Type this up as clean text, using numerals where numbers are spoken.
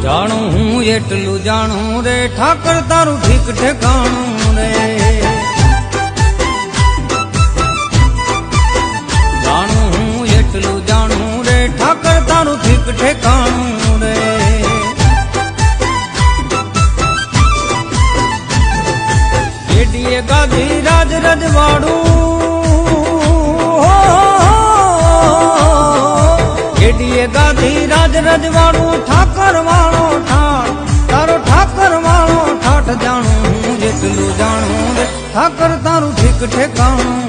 જાણું હું એટલું જાણું રે ઠાકર તારું ઠીક ઠેકાણું રે જાણું હું એટલું જાણું રે ઠાકર તારું ઠીક ઠેકાણું રે એડીએ ગાદી રાજ રજવાડું એડીએ ગાદી રાજ રજવાડું ઠાકર વાળો ઠાઠ તારો ઠાકર વાળો ઠાઠ જાણું હું જેટલું જાણું રે ઠાકર તારું ઠીક ઠેકાણું